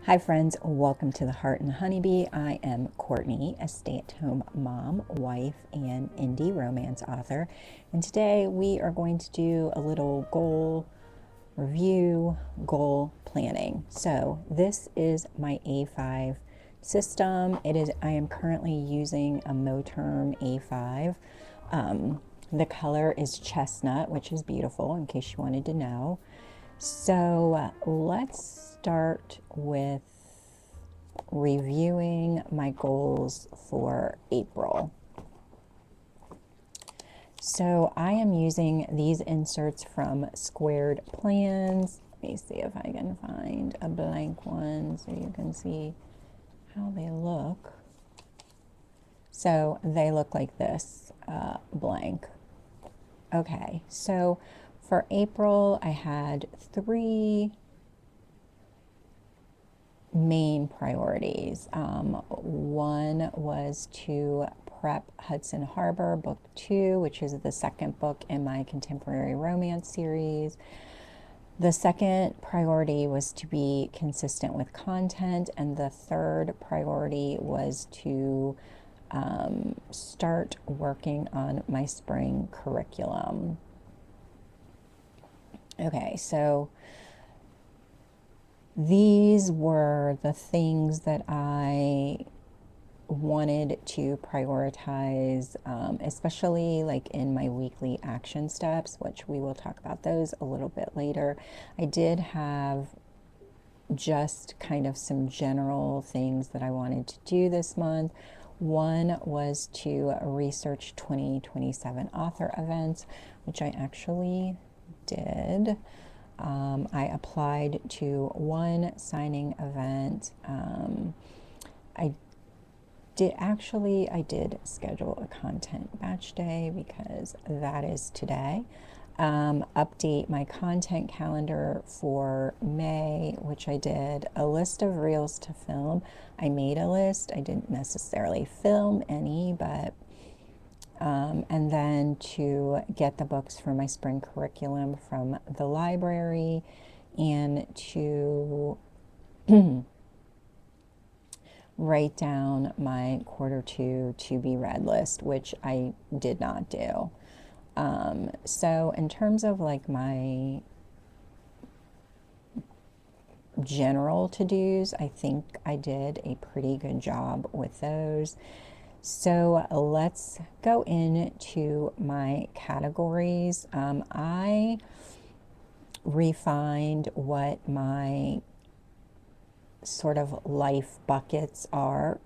Hi friends, welcome to the Heart and the Honeybee. I am Courtney, a stay-at-home mom, wife, and indie romance author. And today we are going to do a little goal review, goal planning. So this is my A5 system. I am currently using a Moterm A5. The color is chestnut, which is beautiful in case you wanted to know. So let's start with reviewing my goals for April. So I am using these inserts from Squared Plans. Let me see if I can find a blank one so you can see how they look. So they look like this, blank. Okay, so for April, I had 3 main priorities. One was to prep Hudson Harbor Book 2, which is the second book in my contemporary romance series. The second priority was to be consistent with content, and the third priority was to start working on my spring curriculum. Okay, so these were the things that I wanted to prioritize, especially like in my weekly action steps, which we will talk about those a little bit later. I did have just kind of some general things that I wanted to do this month. One was to research 2027 author events, which I actually did. I applied to one signing event. I did schedule a content batch day because that is today. Update my content calendar for May, which I did. A list of reels to film. I made a list. I didn't necessarily film any, but and then to get the books for my spring curriculum from the library, and to write down my Q2 to be read list, which I did not do. So in terms of like my general to-dos, I think I did a pretty good job with those. So let's go into my categories. I refined what my sort of life buckets are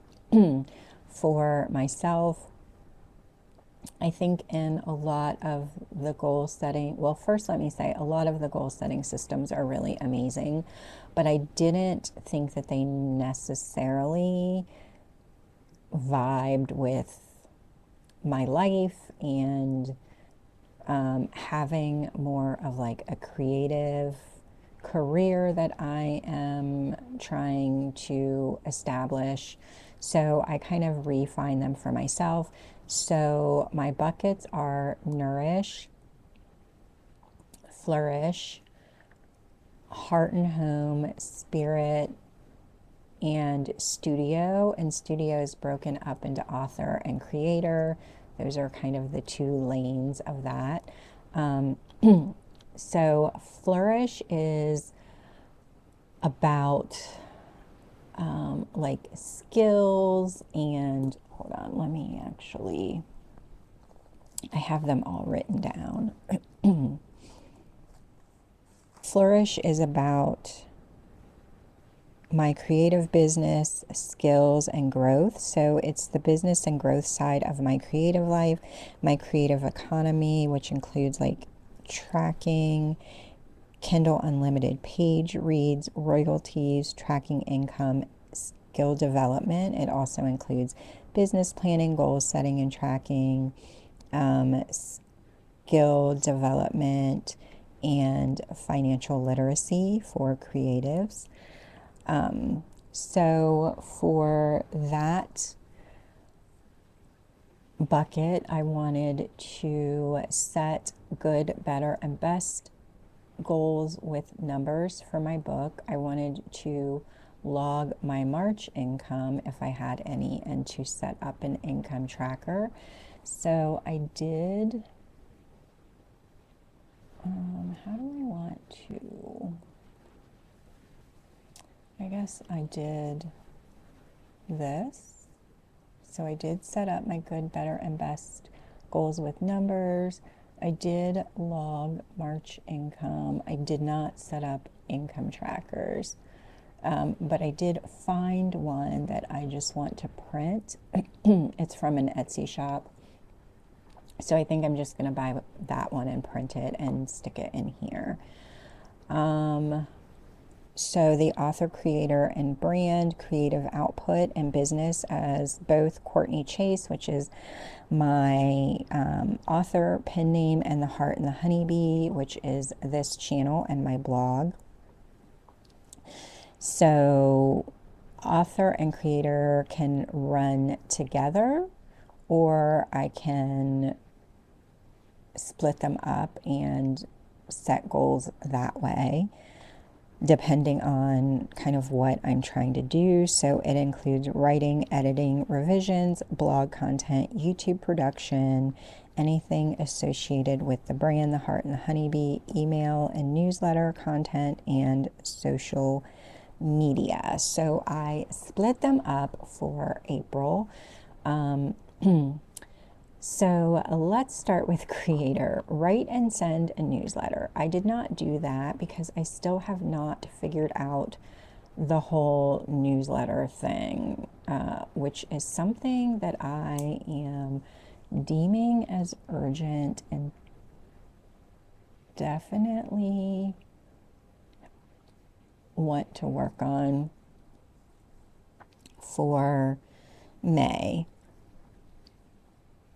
for myself. I think in a lot of the goal setting, well, first let me say a lot of the goal setting systems are really amazing, but I didn't think that they necessarily vibed with my life and having more of like a creative career that I am trying to establish. So I kind of refine them for myself. So my buckets are nourish, flourish, heart and home, spirit, and studio. And studio is broken up into author and creator. Those are kind of the 2 lanes of that. So flourish is about like skills and, hold on, let me actually, I have them all written down. Flourish is about my creative business, skills, and growth. So it's the business and growth side of my creative life, my creative economy, which includes like tracking, Kindle Unlimited page reads, royalties, tracking income, skill development. It also includes business planning, goal setting and tracking, skill development, and financial literacy for creatives. So for that bucket, I wanted to set good, better, and best goals with numbers for my book. I wanted to log my March income if I had any, and to set up an income tracker. So I did, how do I want to, I guess I did this. So I did set up my good, better, and best goals with numbers. I did log March income. I did not set up income trackers, but I did find one that I just want to print. It's from an Etsy shop. So I think I'm just going to buy that one and print it and stick it in here. So the author, creator, and brand, creative output, and business as both Courtney Chase, which is my author pen name, and the Heart and the Honeybee, which is this channel and my blog. So author and creator can run together, or I can split them up and set goals that way, depending on kind of what I'm trying to do. So it includes writing, editing, revisions, blog content, YouTube production, anything associated with the brand, the Heart and the Honeybee, email and newsletter content, and social media. So I split them up for April. So let's start with creator. Write and send a newsletter. I did not do that because I still have not figured out the whole newsletter thing, which is something that I am deeming as urgent and definitely want to work on for May.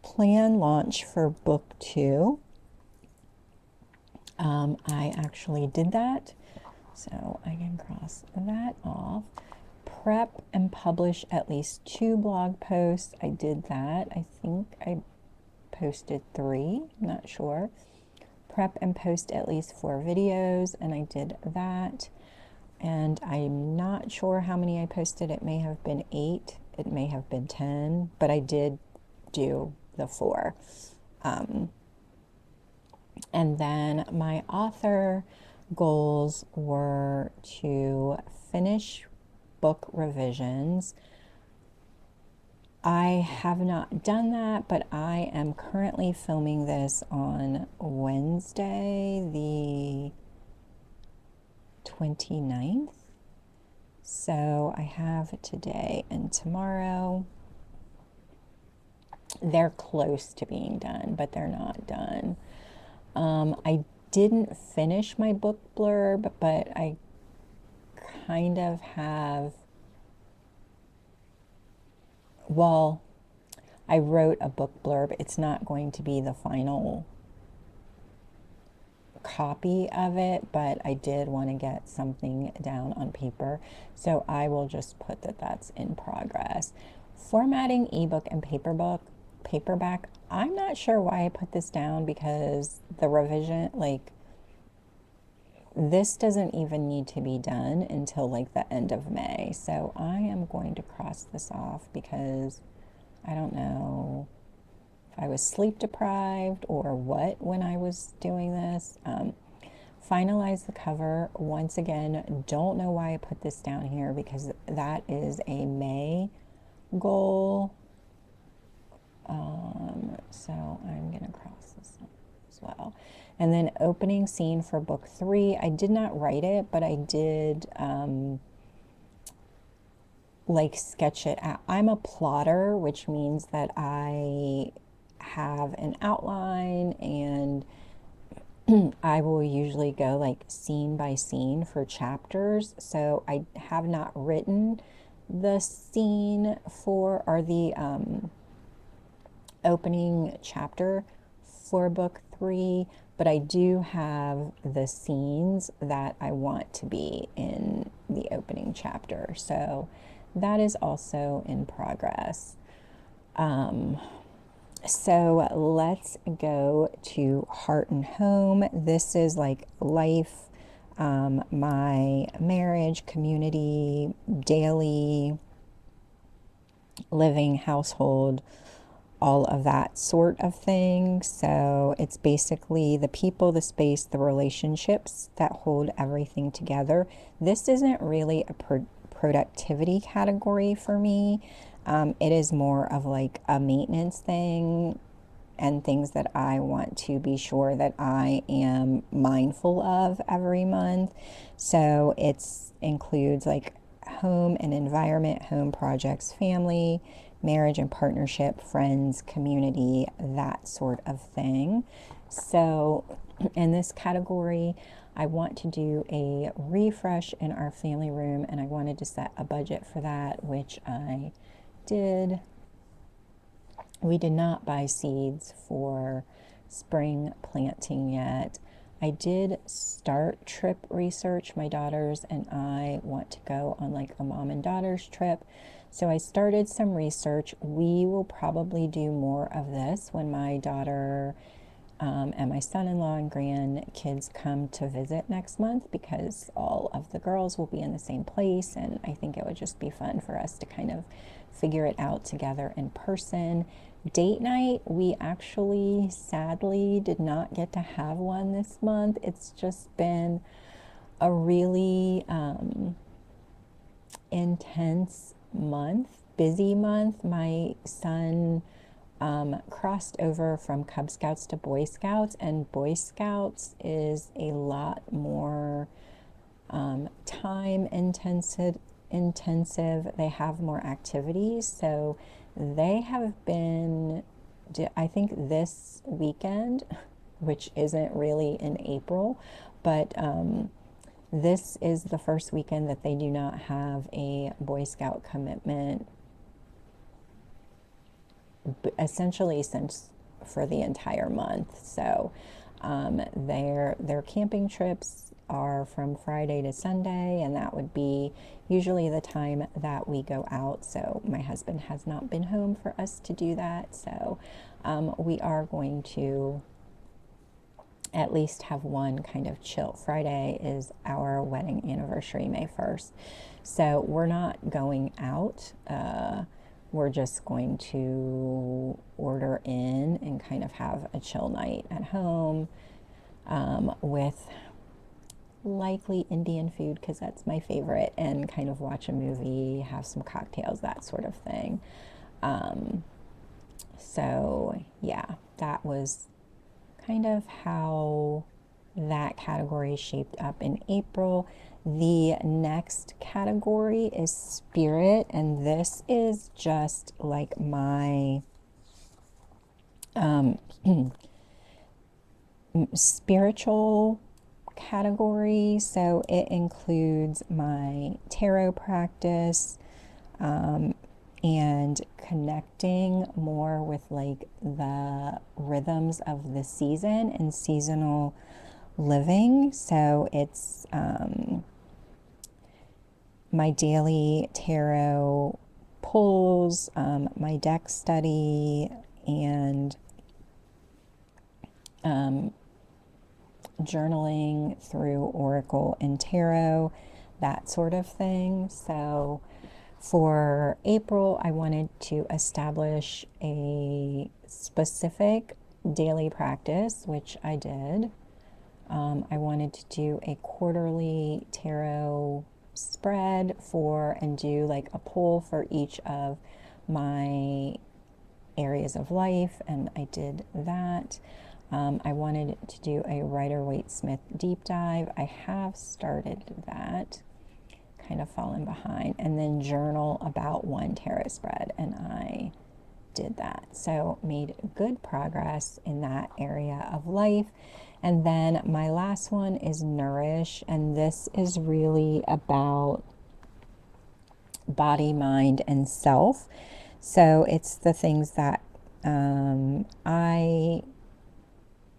Plan launch for book 2. I actually did that, so I can cross that off. Prep and publish at least 2 blog posts. I did that. I think I posted 3, I'm not sure. Prep and post at least 4 videos, and I did that. And I'm not sure how many I posted. It may have been 8, it may have been 10, but I did do the 4. And then my author goals were to finish book revisions. I have not done that, but I am currently filming this on Wednesday, the 29th. So I have today and tomorrow. They're close to being done, but they're not done. I didn't finish my book blurb, but I kind of have, well, I wrote a book blurb. It's not going to be the final copy of it, but I did want to get something down on paper, so I will just put that that's in progress. Formatting ebook and paperback, I'm not sure why I put this down, because the revision, like, this doesn't even need to be done until like the end of May. So I am going to cross this off because I don't know if I was sleep deprived or what when I was doing this. Finalize the cover. Once again, don't know why I put this down here, because that is a May goal. So I'm going to cross this off as well. And then opening scene for book 3. I did not write it, but I did like sketch it out. I'm a plotter, which means that I have an outline, and I will usually go like scene by scene for chapters. So I have not written the scene for, or the opening chapter for book 3, but I do have the scenes that I want to be in the opening chapter. So that is also in progress. So let's go to Heart and Home. This is like life. my marriage, community, daily living, household, all of that sort of thing. So it's basically the people, the space, the relationships that hold everything together. This isn't really a productivity category for me. It is more of like a maintenance thing and things that I want to be sure that I am mindful of every month. So it's includes like home and environment, home projects, family, marriage and partnership, friends, community, that sort of thing. So in this category, I want to do a refresh in our family room, and I wanted to set a budget for that, which I did. We did not buy seeds for spring planting yet. I did start trip research. My daughters and I want to go on like a mom and daughters trip. So I started some research. We will probably do more of this when my daughter and my son-in-law and grandkids come to visit next month, because all of the girls will be in the same place, and I think it would just be fun for us to kind of figure it out together in person. Date night, we actually sadly did not get to have one this month. It's just been a really intense month, busy month. My son crossed over from Cub Scouts to Boy Scouts, and Boy Scouts is a lot more time intensive. They have more activities, so they have been, I think this weekend, which isn't really in April, but this is the first weekend that they do not have a Boy Scout commitment, essentially since for the entire month. So their camping trips are from Friday to Sunday, and that would be usually the time that we go out. So my husband has not been home for us to do that. So we are going to at least have one kind of chill. Friday is our wedding anniversary, May 1st. So we're not going out. We're just going to order in and kind of have a chill night at home with likely Indian food, because that's my favorite, and kind of watch a movie, have some cocktails, that sort of thing. So yeah, that was kind of how that category shaped up in April. The next category is spirit, and this is just like my spiritual category. So it includes my tarot practice and connecting more with like the rhythms of the season and seasonal living. So it's my daily tarot pulls, my deck study, and journaling through Oracle and Tarot, that sort of thing. So for April, I wanted to establish a specific daily practice, which I did. I wanted to do a quarterly tarot spread and do like a pull for each of my areas of life, and I did that. I wanted to do a Rider-Waite-Smith deep dive. I have started that, kind of fallen behind, and then journal about one tarot spread, and I did that. So made good progress in that area of life. And then my last one is nourish, and this is really about body, mind, and self. So it's the things that I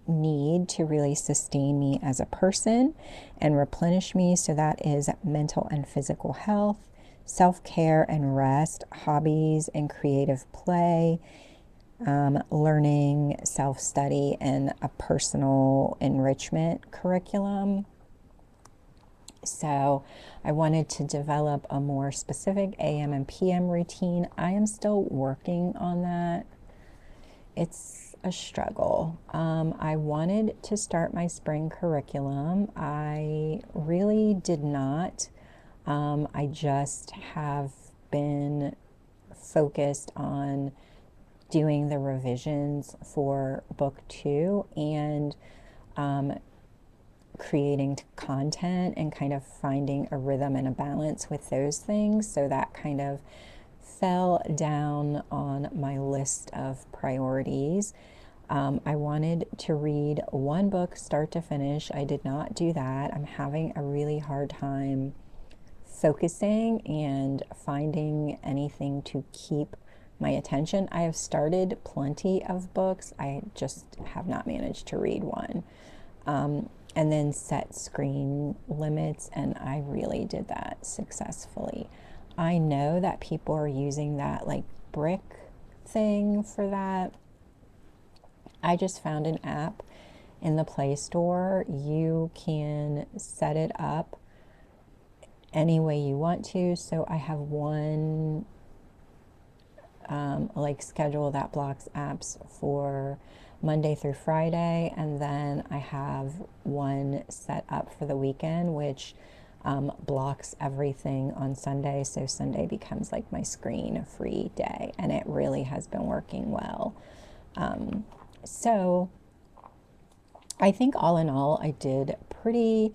need to really sustain me as a person and replenish me. So that is mental and physical health, self-care and rest, hobbies and creative play, learning, self-study, and a personal enrichment curriculum. So I wanted to develop a more specific AM and PM routine. I am still working on that. It's a struggle. I wanted to start my spring curriculum. I really did not. I just have been focused on doing the revisions for book 2 and creating content and kind of finding a rhythm and a balance with those things. So that kind of fell down on my list of priorities. I wanted to read one book start to finish. I did not do that. I'm having a really hard time focusing and finding anything to keep my attention. I have started plenty of books. I just have not managed to read one. And then set screen limits, and I really did that successfully. I know that people are using that like brick thing for that. I just found an app in the Play Store. You can set it up any way you want to. So I have one like schedule that blocks apps for Monday through Friday, and then I have one set up for the weekend, which blocks everything on Sunday. So Sunday becomes like my screen-free day, and it really has been working well. So I think all in all, I did pretty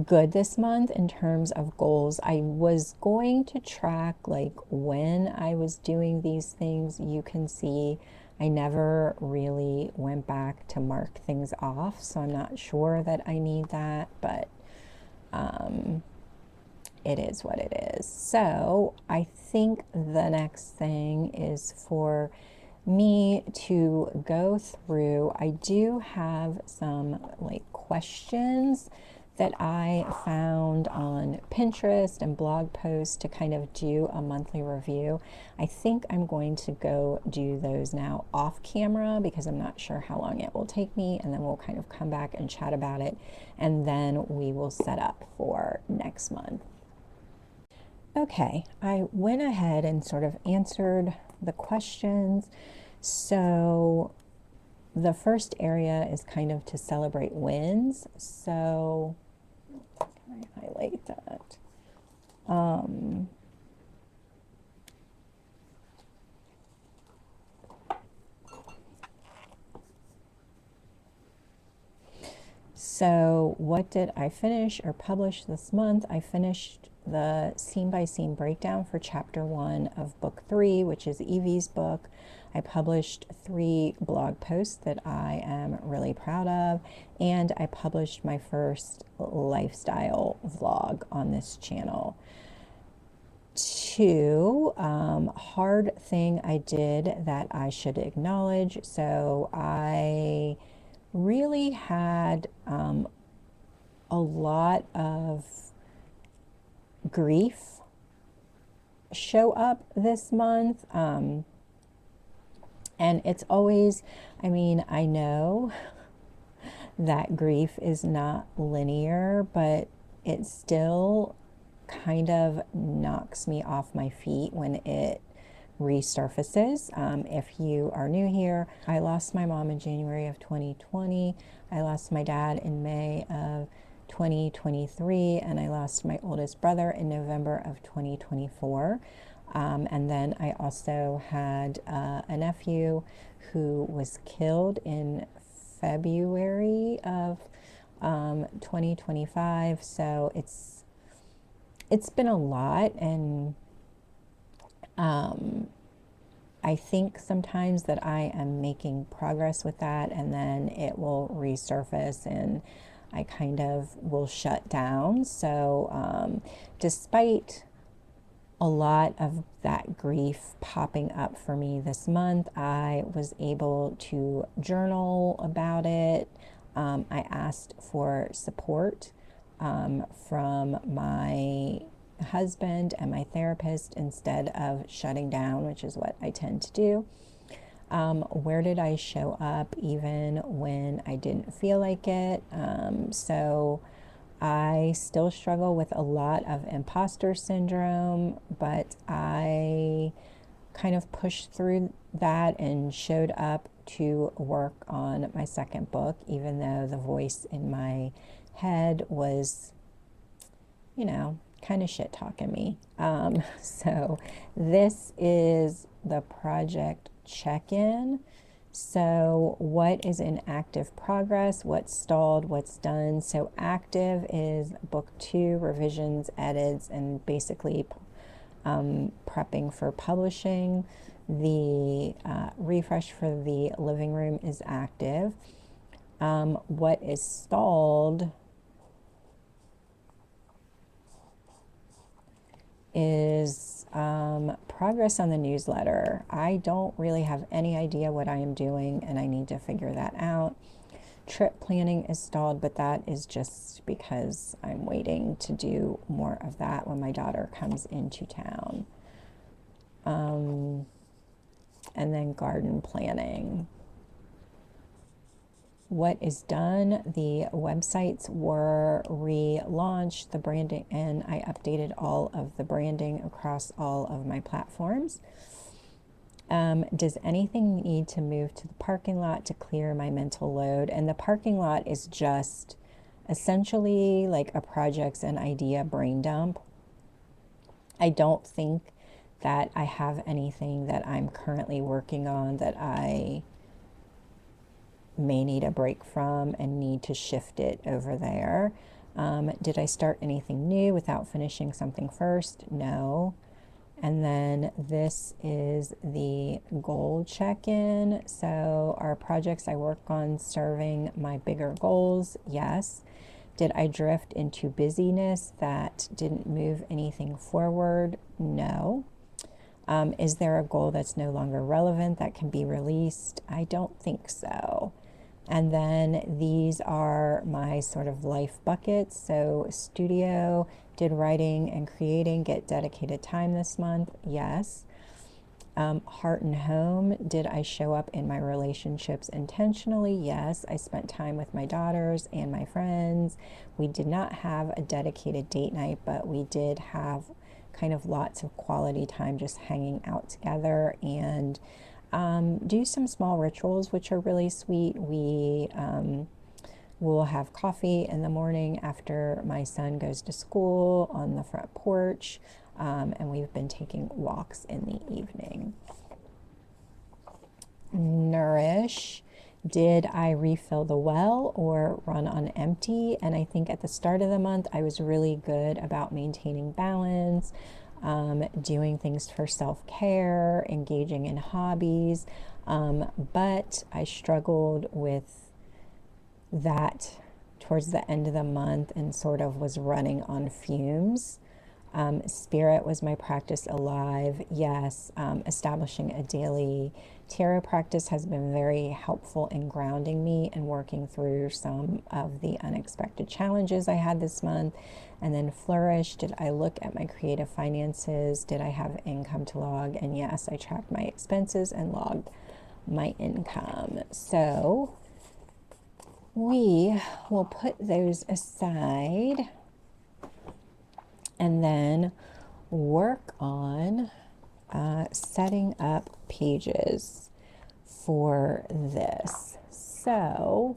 good this month in terms of goals. I was going to track like when I was doing these things. You can see I never really went back to mark things off, so I'm not sure that I need that, but it is what it is. So I think the next thing is for me to go through. I do have some like questions that I found on Pinterest and blog posts to kind of do a monthly review. I think I'm going to go do those now off camera because I'm not sure how long it will take me, and then we'll kind of come back and chat about it, and then we will set up for next month. Okay, I went ahead and sort of answered the questions. So the first area is kind of to celebrate wins. So can I highlight that? So what did I finish or publish this month? I finished the scene-by-scene breakdown for chapter 1 of book 3, which is Evie's book. I published 3 blog posts that I am really proud of, and I published my first lifestyle vlog on this channel. 2, hard thing I did that I should acknowledge. So I really had a lot of grief show up this month. And it's always, I mean, I know that grief is not linear, but it still kind of knocks me off my feet when it resurfaces. If you are new here, I lost my mom in January of 2020. I lost my dad in May of 2023, and I lost my oldest brother in November of 2024. And then I also had a nephew who was killed in February of 2025. So it's been a lot, and I think sometimes that I am making progress with that, and then it will resurface and I kind of will shut down. So despite a lot of that grief popping up for me this month, I was able to journal about it. I asked for support from my husband and my therapist instead of shutting down, which is what I tend to do. Where did I show up even when I didn't feel like it? So I still struggle with a lot of imposter syndrome, but I kind of pushed through that and showed up to work on my second book, even though the voice in my head was, kind of shit talking me. So this is the project check-in. So what is in active progress? What's stalled? What's done? So active is book 2, revisions, edits, and basically prepping for publishing. The refresh for the living room is active. What is stalled is progress on the newsletter. I don't really have any idea what I am doing, and I need to figure that out. Trip planning is stalled, but that is just because I'm waiting to do more of that when my daughter comes into town. And then garden planning. What is done? The websites were relaunched, the branding, and I updated all of the branding across all of my platforms. Does anything need to move to the parking lot to clear my mental load? And the parking lot is just essentially like a projects and idea brain dump. I don't think that I have anything that I'm currently working on that I may need a break from and need to shift it over there. Did I start anything new without finishing something first? No. And then this is the goal check-in. So are projects I work on serving my bigger goals? Yes. Did I drift into busyness that didn't move anything forward? No. Is there a goal that's no longer relevant that can be released? I don't think so. And then these are my sort of life buckets. So studio, did writing and creating get dedicated time this month? Yes. Heart and home, did I show up in my relationships intentionally? Yes. I spent time with my daughters and my friends. We did not have a dedicated date night, but we did have kind of lots of quality time just hanging out together and do some small rituals, which are really sweet. We will have coffee in the morning after my son goes to school on the front porch, and we've been taking walks in the evening. Nourish. Did I refill the well or run on empty? And I think at the start of the month, I was really good about maintaining balance, doing things for self-care, engaging in hobbies. But I struggled with that towards the end of the month and sort of was running on fumes. Spirit was my practice alive. Yes, establishing a daily tarot practice has been very helpful in grounding me and working through some of the unexpected challenges I had this month. And then flourish. Did I look at my creative finances? Did I have income to log? And yes, I tracked my expenses and logged my income. So we will put those aside and then work on setting up pages for this. So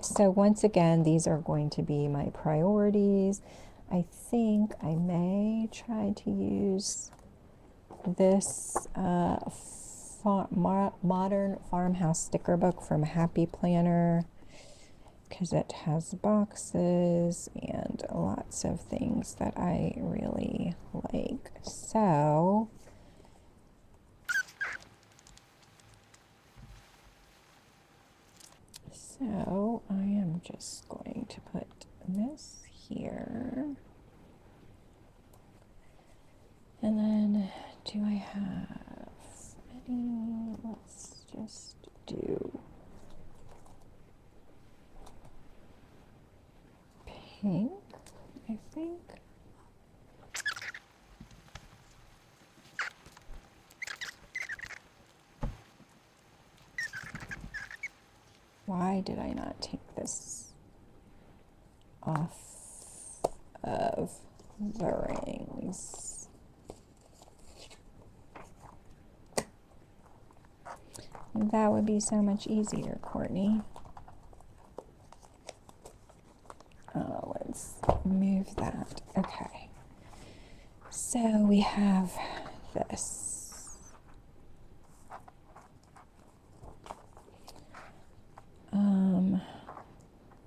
so once again, these are going to be my priorities. I think I may try to use this modern farmhouse sticker book from Happy Planner, because it has boxes and lots of things that I really like. So I am just going to put this here. And then do I have any? Let's just do pink, I think. Why did I not take this off of the rings? That would be so much easier, Courtney. Let's move that. Okay. So we have this.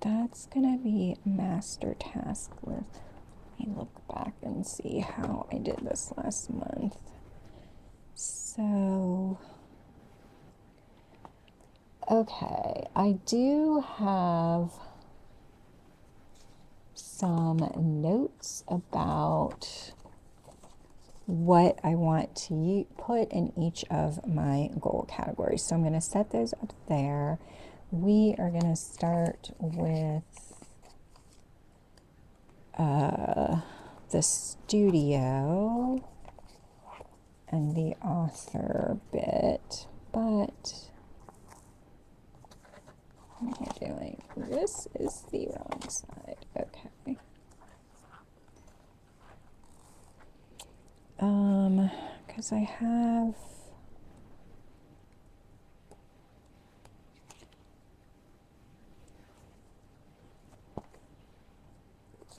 That's gonna be master task list. Let me look back and see how I did this last month. So, okay, I do have some notes about what I want to put in each of my goal categories. So I'm going to set those up there. We are going to start with the studio and the author bit, but what am I doing? This is the wrong side. Okay. Because I have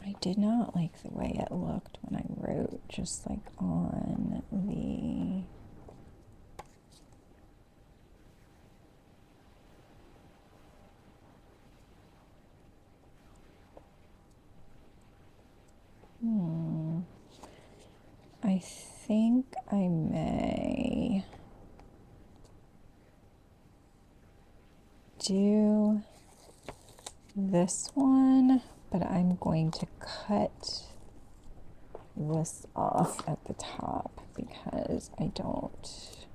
I did not like the way it looked when I wrote just like on the I think I may do this one, but I'm going to cut this off at the top because I don't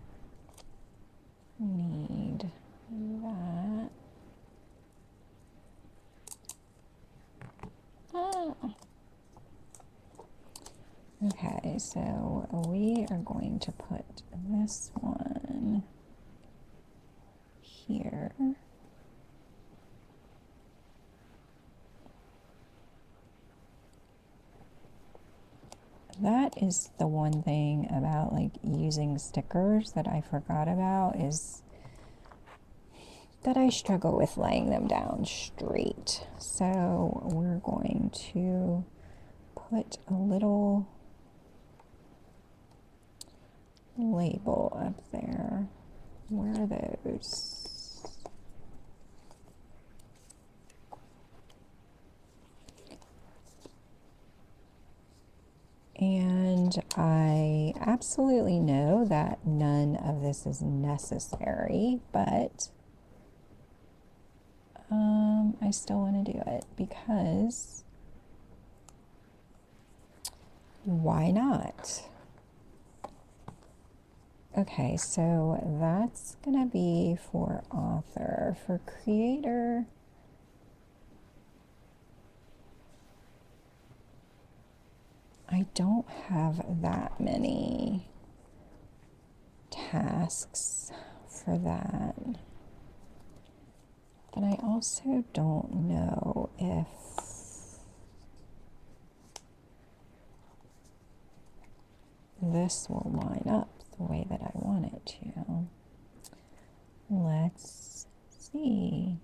need that. Okay, so we are going to put this one here. That is the one thing about like using stickers that I forgot about, is that I struggle with laying them down straight. So we're going to put a little label up there. Where are those? And I absolutely know that none of this is necessary, but I still want to do it because why not? Okay, so that's gonna be for author. For creator, I don't have that many tasks for that. But I also don't know if this will line up the way that I want it to. Let's see.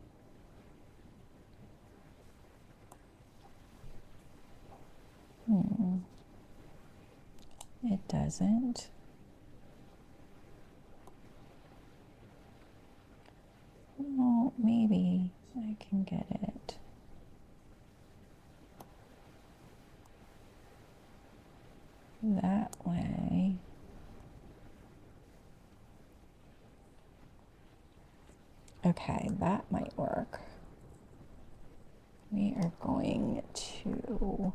It doesn't. Well, maybe I can get it. That way. Okay, that might work. We are going to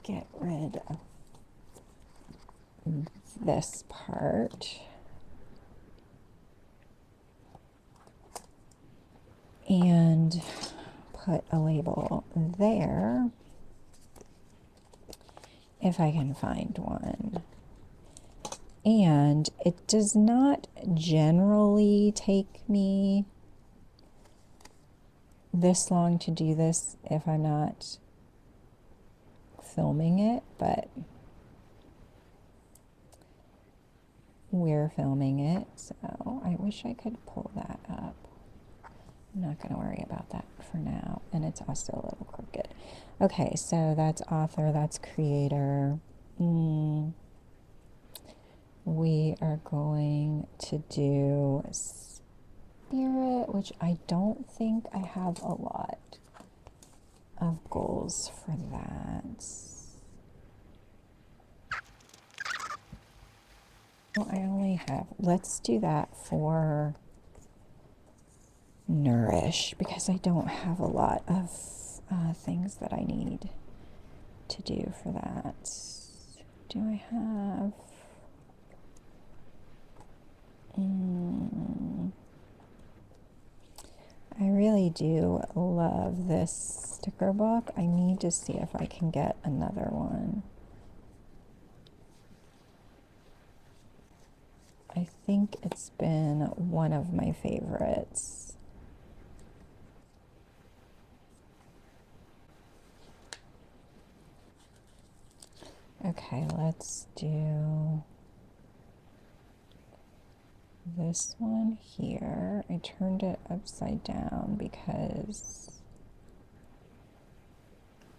get rid of this part and put a label there if I can find one. And it does not generally take me this long to do this if I'm not filming it, but we're filming it, so I wish I could pull that up. I'm not going to worry about that for now, and it's also a little crooked. Okay, so that's author, that's creator. We are going to do spirit, which I don't think I have a lot of goals for that. Well, I only have, let's do that for nourish, because I don't have a lot of things that I need to do for that. Do I have... I really do love this sticker book. I need to see if I can get another one. I think it's been one of my favorites. Okay, let's do this one here. I turned it upside down because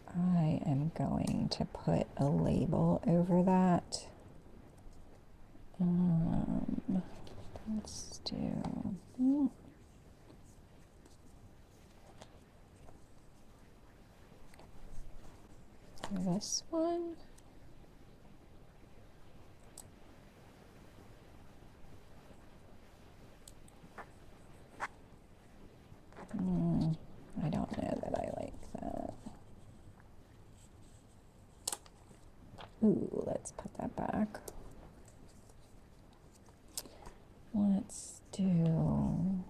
I am going to put a label over that. Let's do this one. I don't know that I like that. Ooh, let's put that back. Let's do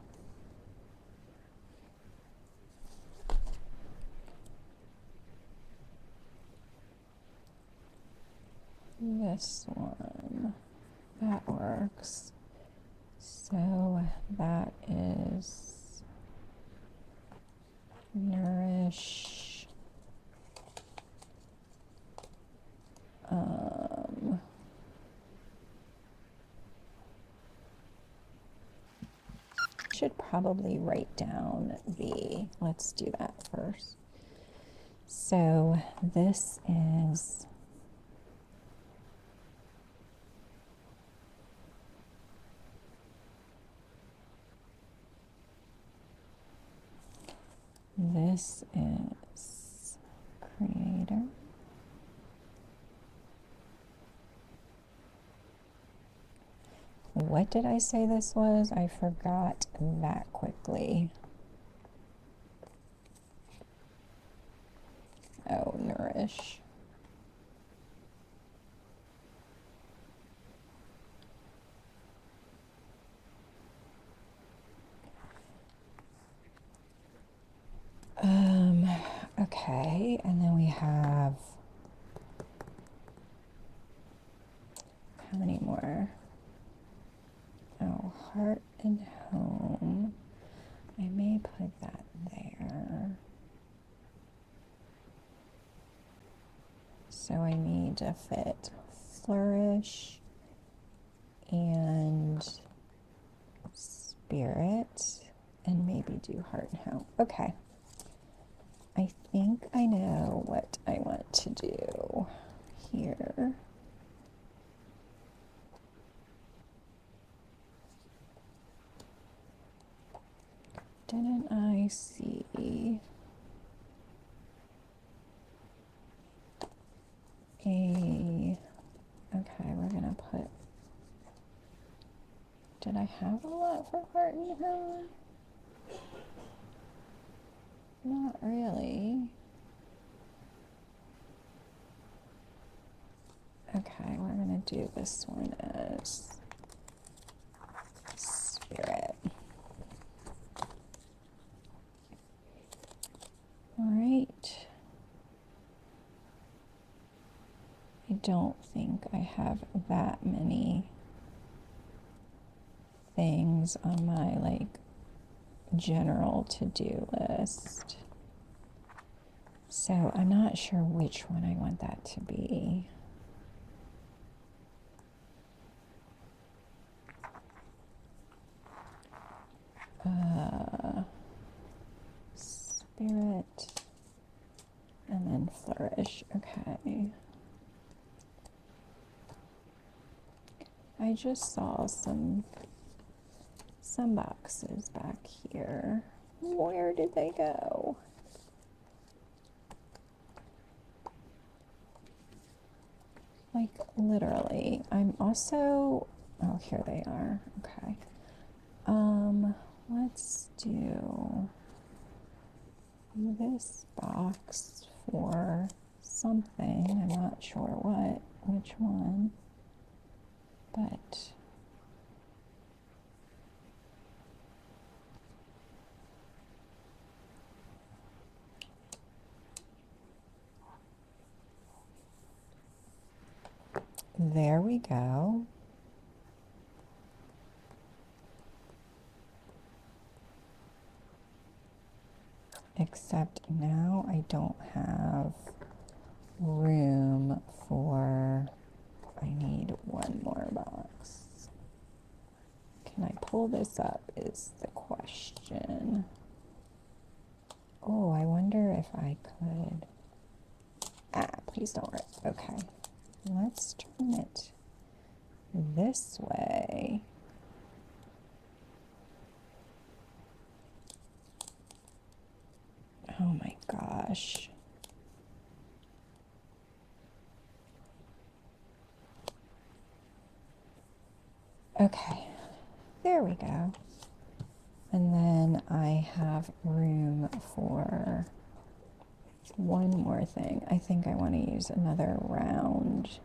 this one. That works. So that is nourish. Should probably write down the, let's do that first. So this is creator. What did I say this was? I forgot that quickly. Oh, nourish. Okay, and then we have, how many more? Oh, heart and home. I may put that there. So I need to fit flourish and spirit and maybe do heart and home. Okay. I think I know what I want to do here. Didn't I see a, okay, we're gonna put, did I have a lot for heart and home? Not really. Okay, we're gonna do this one as spirit. All right. I don't think I have that many things on my like general to-do list. So I'm not sure which one I want that to be. Spirit and then flourish. Okay. I just saw some boxes back here. Where did they go? Like literally. I'm also, oh, here they are. Okay. Let's do this box for something. I'm not sure which one, but there we go. Except now I don't have room for, I need one more box. Can I pull this up is the question. Oh, I wonder if I could. Ah, please don't rip. Okay, let's turn it this way. Oh my gosh. Okay, there we go. And then I have room for one more thing. I think I want to use another round.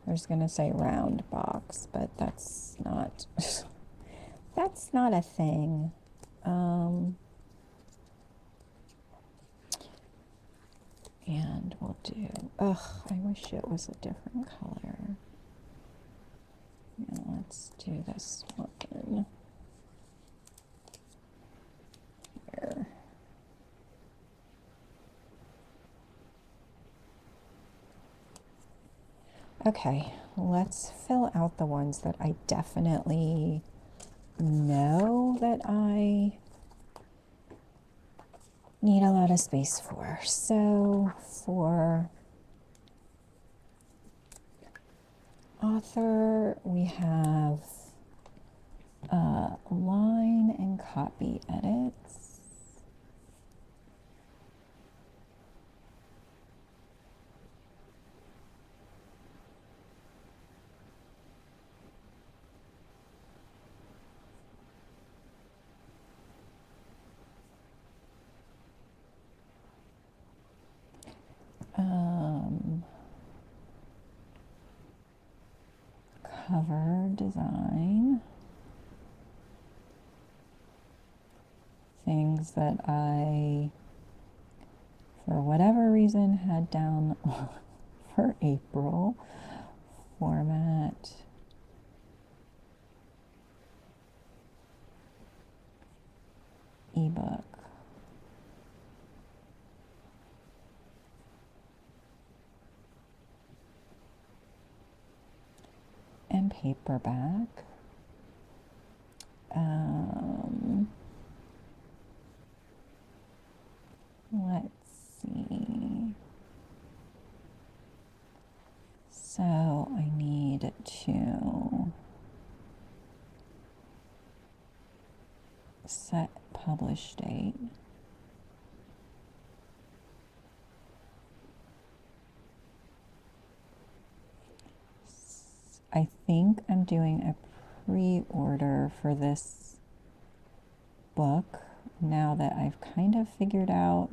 I was going to say round box, but that's not that's not a thing. And we'll do, ugh, I wish it was a different color. Yeah, let's do this one here. Okay, let's fill out the ones that I definitely know that I need a lot of space for. So for author, we have line and copy edits. Cover design. Things that I, for whatever reason, had down for April. Format. Ebook. And paperback. Let's see. So I need to set publish date. I think I'm doing a pre-order for this book now that I've kind of figured out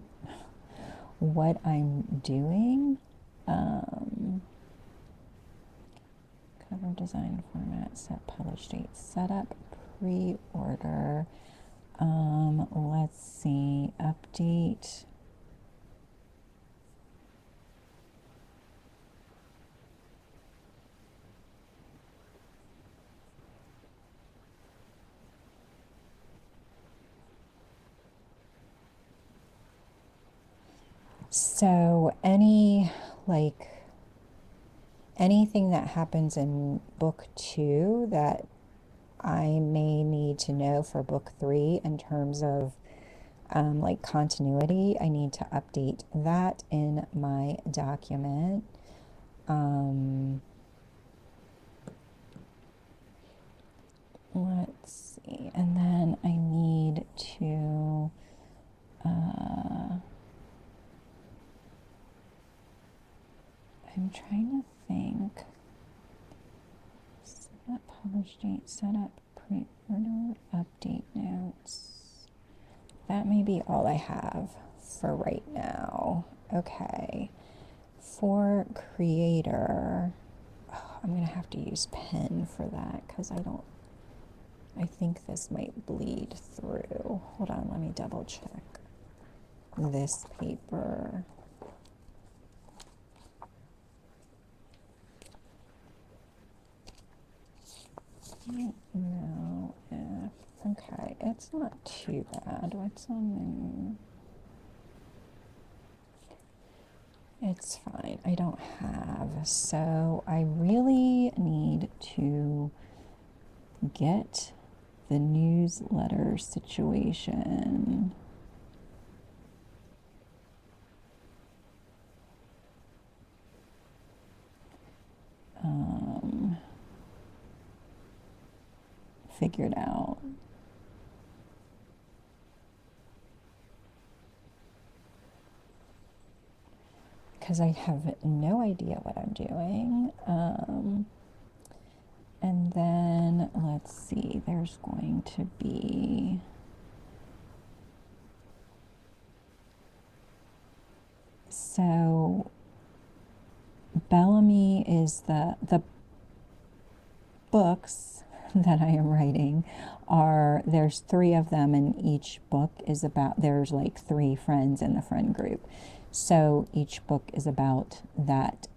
what I'm doing. Cover design format, set publish date, setup, pre-order. Let's see, update. So anything that happens in book 2 that I may need to know for book 3 in terms of like continuity, I need to update that in my document. Let's see, and then I need to I'm trying to think. Set up publish date, set up pre-order, update notes. That may be all I have for right now. Okay. For creator, I'm going to have to use pen for that because I think this might bleed through. Hold on, let me double check this paper. I don't know if, okay, it's not too bad. What's on there? It's fine. I don't have, so I really need to get the newsletter situation. Figured out. Because I have no idea what I'm doing. And then let's see, there's going to be so Bellamy is the books that I am writing are, there's 3 of them, and each book is about, there's like 3 friends in the friend group. So each book is about that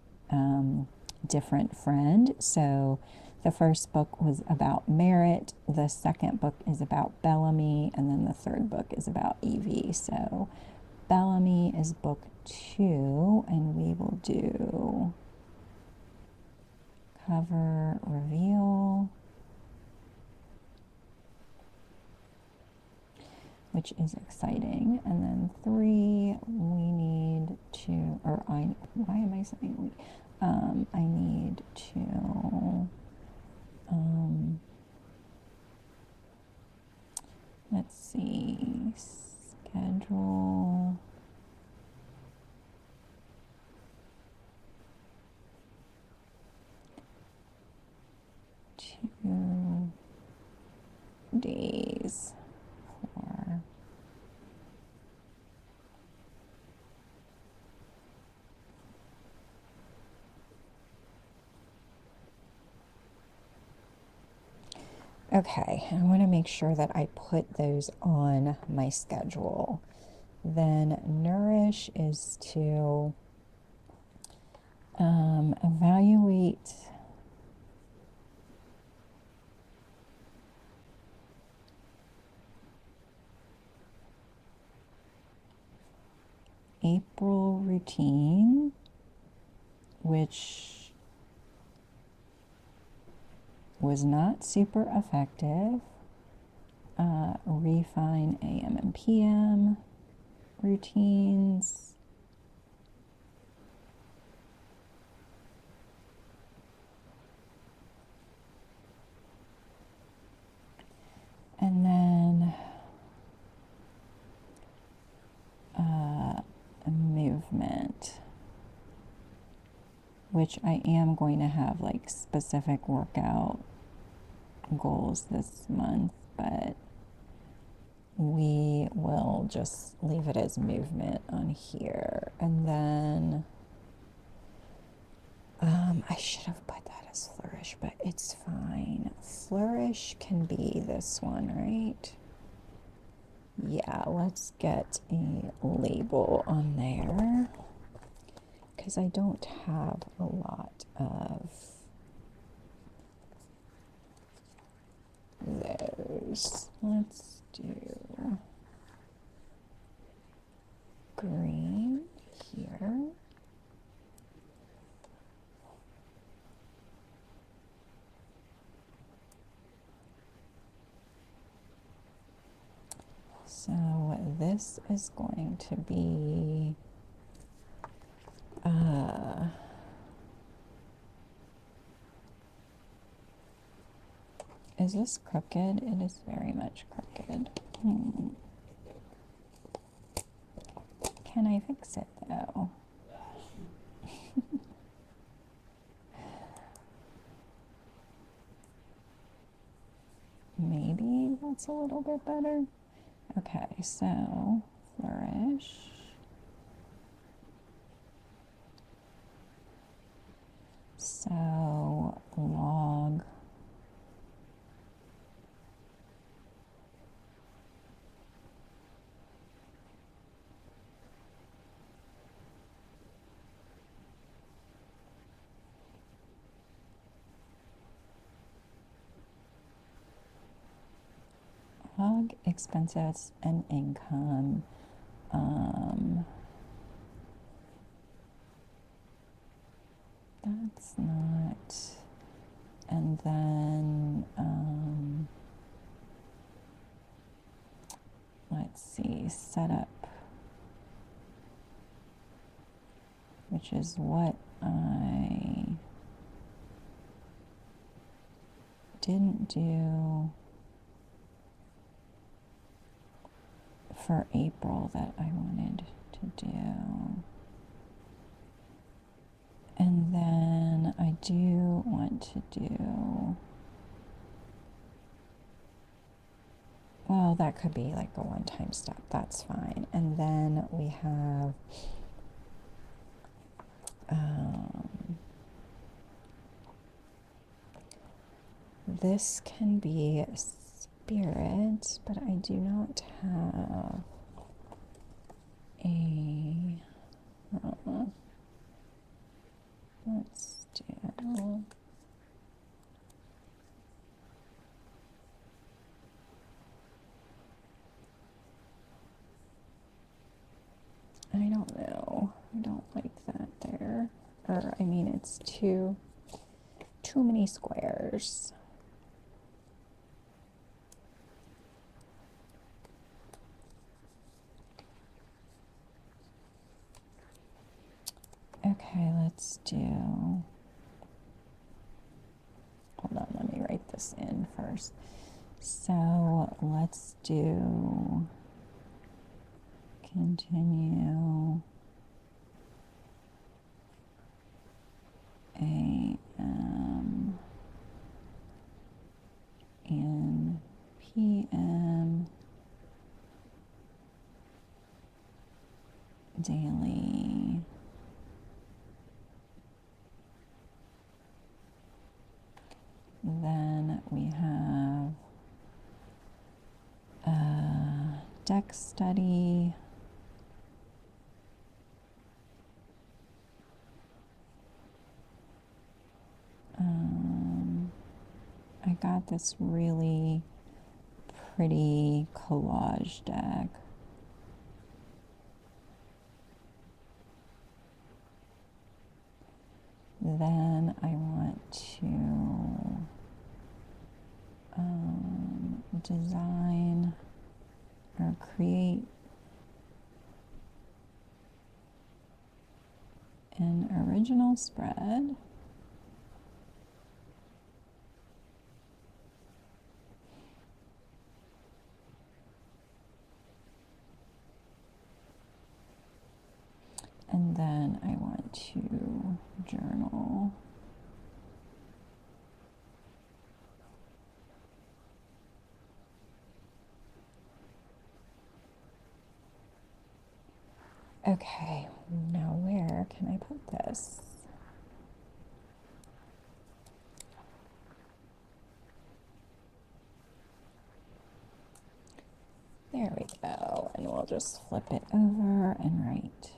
different friend. So the first book was about Merritt, the second book is about Bellamy, and then the third book is about Evie. So Bellamy is book 2, and we will do cover reveal, which is exciting. And then 3, we need to, or why am I saying we? I need to, let's see, schedule. Days for okay, I want to make sure that I put those on my schedule. Then nourish is to evaluate April routine, which was not super effective. Refine AM and PM routines. And then movement, which I am going to have like specific workout goals this month, but we will just leave it as movement on here. And then I should have put that as flourish, but it's fine. Flourish can be this one, right? Yeah, let's get a label on there because I don't have a lot of those. Let's do green So this is going to be is this crooked? It is very much crooked. Can I fix it though? Maybe that's a little bit better. Okay, so flourish. So log expenses and income. That's not. And then let's see, setup, which is what I didn't do for April that I wanted to do. And then I do want to do, well, that could be like a one-time step. That's fine. And then we have this can be spirit, but I do not have a, let's do, I don't know, I don't like that there, or I mean it's too many squares. Okay, let's do, hold on, let me write this in first. So let's do continue AM and PM daily. Then we have deck study. I got this really pretty collage deck. Then I want to design or create an original spread. And then I want to journal. Okay, now where can I put this? There we go, and we'll just flip it over and write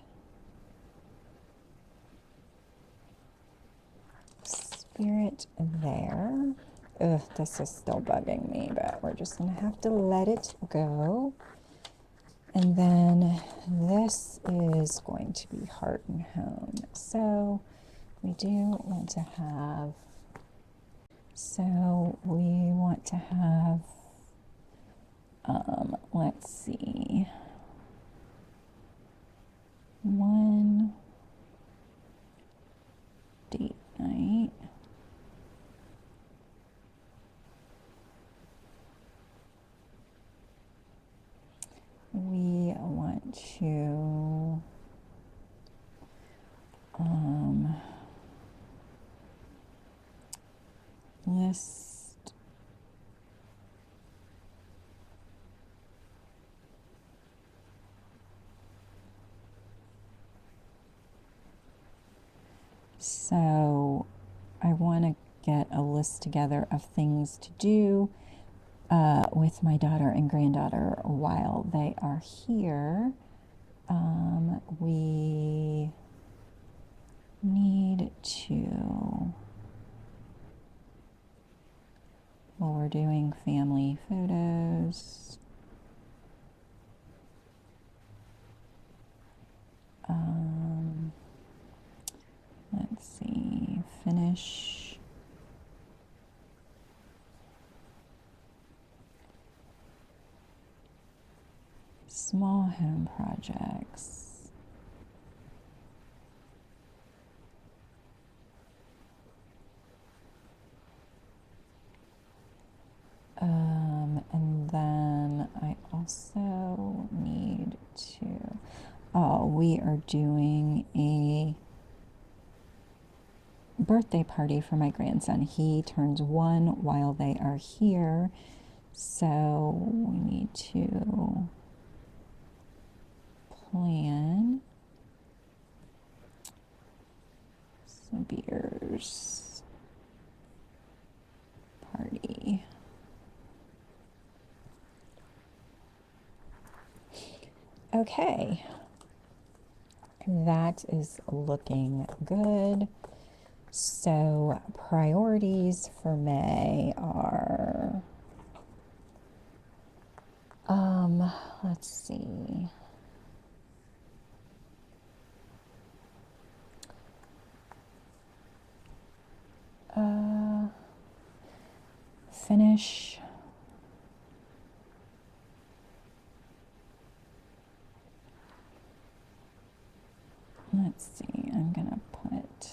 spirit there. Ugh, this is still bugging me, but we're just gonna have to let it go. And then this is going to be heart and home. So we do want to have, Let's see. One date night. We want to list so I want to get a list together of things to do with my daughter and granddaughter while they are here. We need to, well, we're doing family photos. Let's see, finish small home projects. And then I also need to, we are doing a birthday party for my grandson. He turns 1 while they are here, so we need to plan some beers party. Okay, that is looking good. So priorities for May are, let's see. Finish let's see, I'm gonna put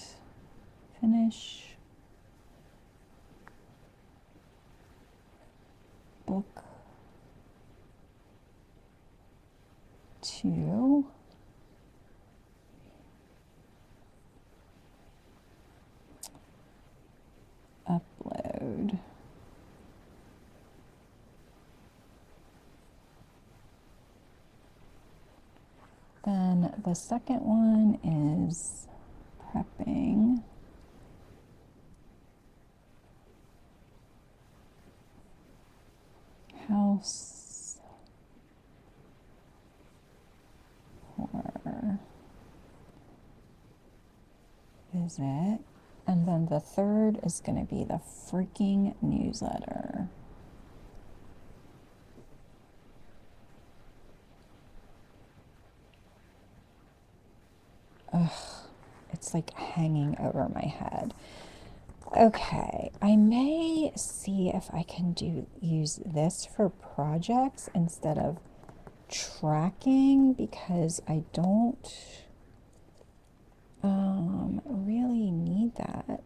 finish book 2 upload. Then the second one is prepping house for visit. And then the third is going to be the freaking newsletter. Ugh, it's like hanging over my head. Okay, I may see if I can use this for projects instead of tracking, because I don't really need that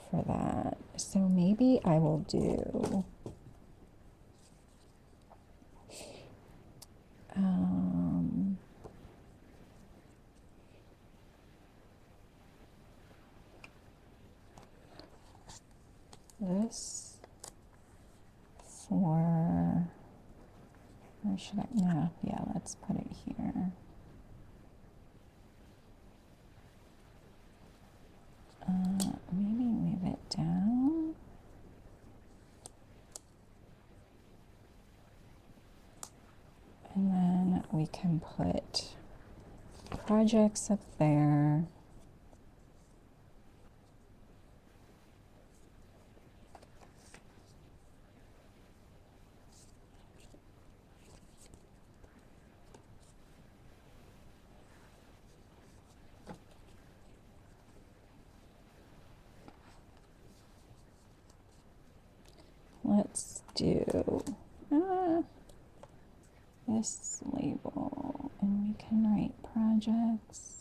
for that. So maybe I will do this for, or should I, no, yeah, let's put it here. Maybe move it down. And then we can put projects up there. let's do this label, and we can write projects.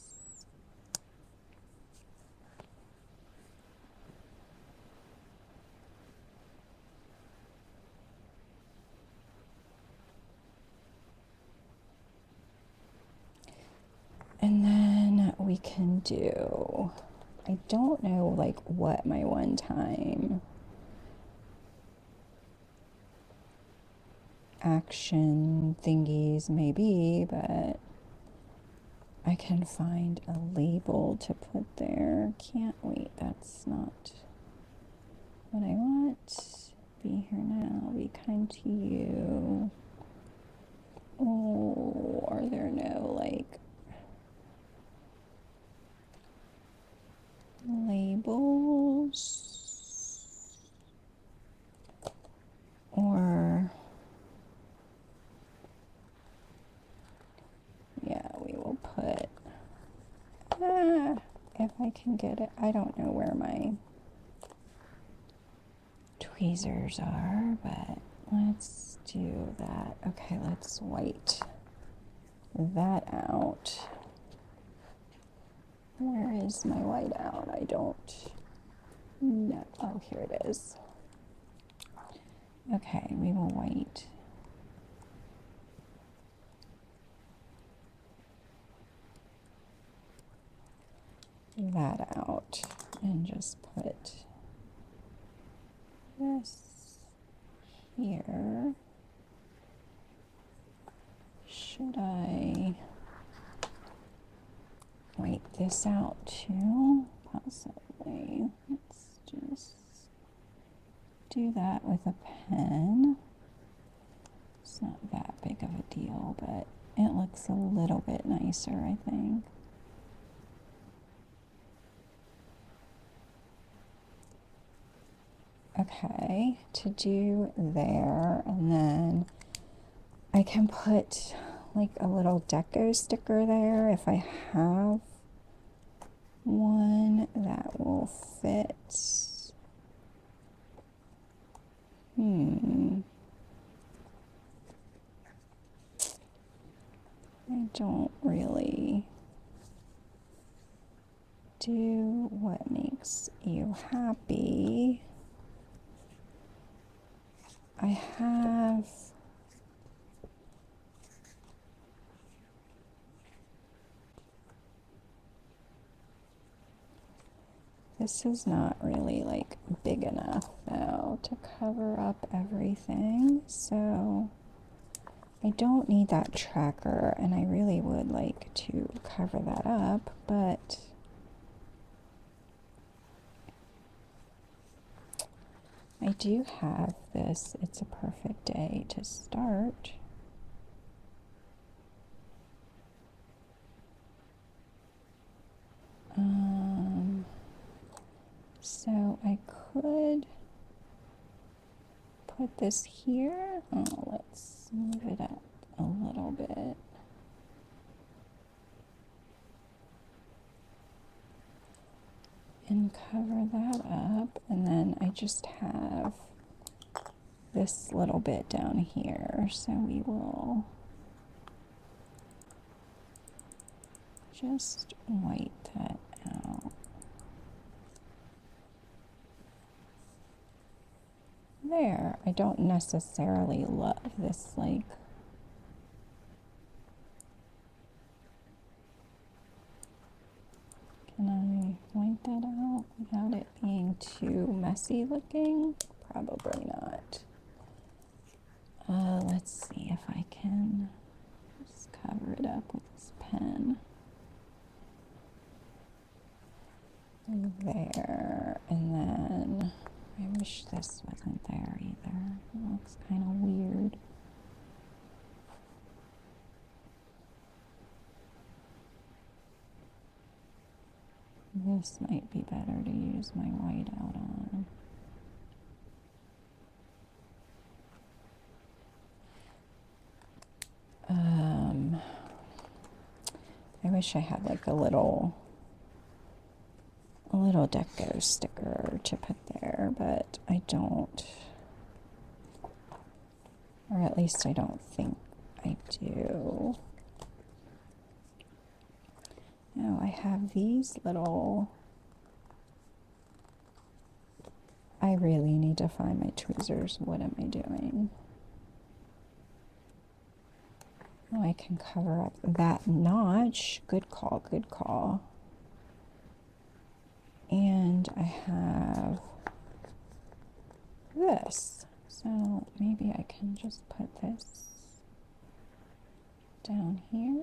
And then we can do, I don't know like what my one-time action thingies may be, but I can find a label to put there. Can't wait, that's not what I want. Be here now, be kind to you. Oh, are there no like labels? Or yeah, we will put, if I can get it, I don't know where my tweezers are, but let's do that. Okay, let's white that out. Where is my white out? I don't know. Oh, here it is. Okay, we will white that out and just put this here. Should I white this out too? Possibly. Let's just do that with a pen. It's not that big of a deal, but it looks a little bit nicer, I think. Okay, to do there, and then I can put like a little deco sticker there if I have one that will fit. I don't really do what makes you happy. I have this is not really like big enough though to cover up everything, so I don't need that tracker, and I really would like to cover that up, but I do have this It's a Perfect Day to Start. So I could put this here. Oh, let's move it up a little bit. And cover that up, and then I just have this little bit down here, so we will just white that out. There, I don't necessarily love this, like, can I white that out without it being too messy looking? Probably not. Let's see if I can just cover it up with this pen. There, and then I wish this wasn't there either. It looks kind of weird. This might be better to use my white out on. I wish I had like a little deco sticker to put there, but I don't Or at least I don't think I do. No, I have these little... I really need to find my tweezers. What am I doing? Oh, I can cover up that notch. Good call, good call. And I have this. So maybe I can just put this down here.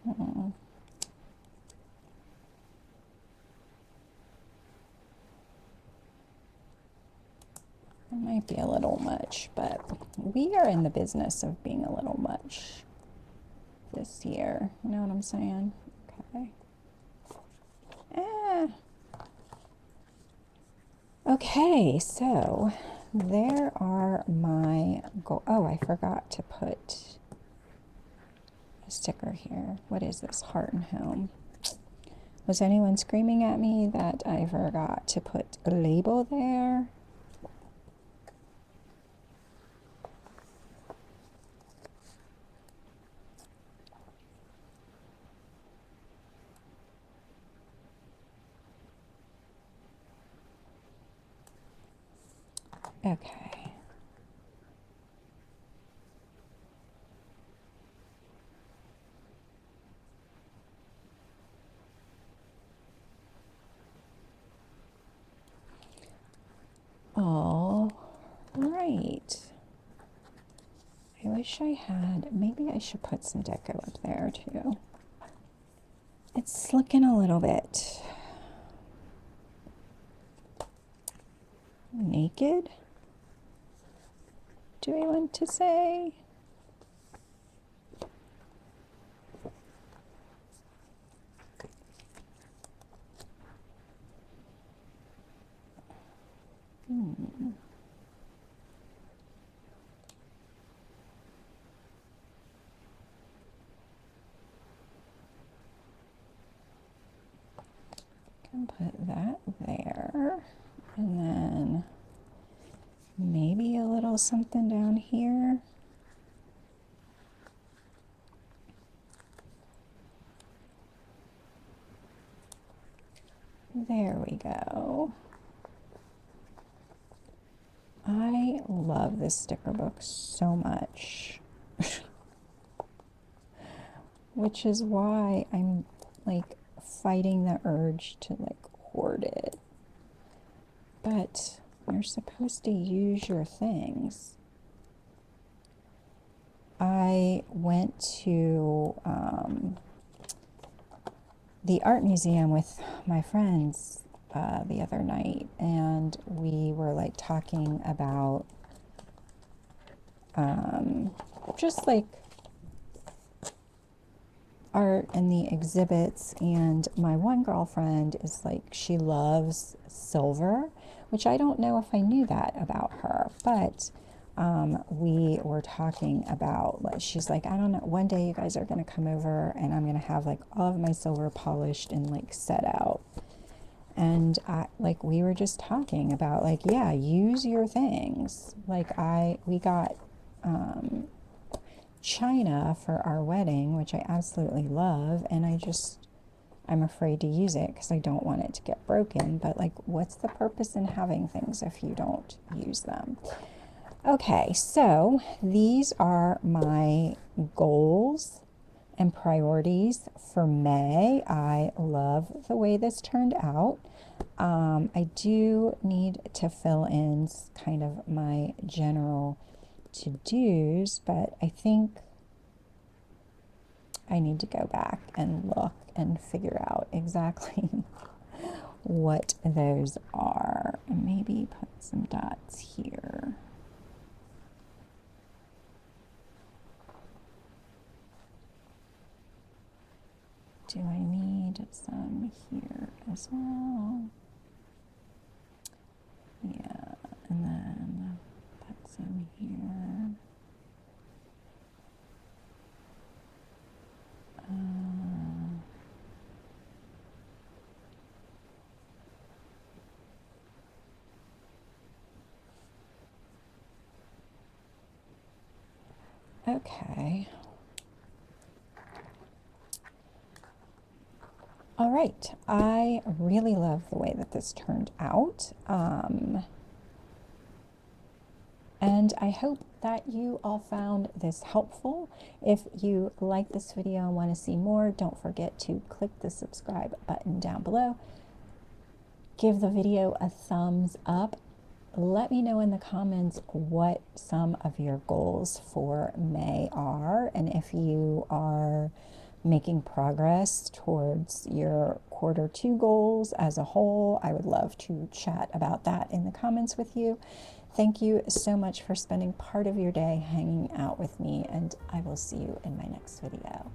Oh. It might be a little much, but we are in the business of being a little much this year. You know what I'm saying? Okay. Okay, so there are my goals. Oh, I forgot to put a sticker here. What is this? Heart and Home. Was anyone screaming at me that I forgot to put a label there? Okay. All right. I wish I had, maybe I should put some deco up there too. It's looking a little bit naked, do we want to say? Can put that there, and then maybe a little something down here. There we go. I love this sticker book so much, which is why I'm like fighting the urge to like hoard it. But you're supposed to use your things. I went to the art museum with my friends the other night, and we were like talking about just like art and the exhibits. And my one girlfriend is like, she loves silver, which I don't know if I knew that about her, but we were talking about, like, she's like, I don't know, one day you guys are going to come over and I'm going to have like all of my silver polished and like set out. And we were just talking about like, yeah, use your things. Like we got china for our wedding, which I absolutely love, and I'm afraid to use it because I don't want it to get broken. But like, what's the purpose in having things if you don't use them? Okay, so these are my goals and priorities for May. I love the way this turned out. I do need to fill in kind of my general to-dos, but I think I need to go back and look and figure out exactly what those are, and maybe put some dots here. Do I need some here as well? Yeah, and then put some here. Okay. All right, I really love the way that this turned out. And I hope that you all found this helpful. If you like this video and want to see more, don't forget to click the subscribe button down below. Give the video a thumbs up. Let me know in the comments what some of your goals for May are, and if you are making progress towards your Q2 goals as a whole. I would love to chat about that in the comments with you. Thank you so much for spending part of your day hanging out with me, and I will see you in my next video.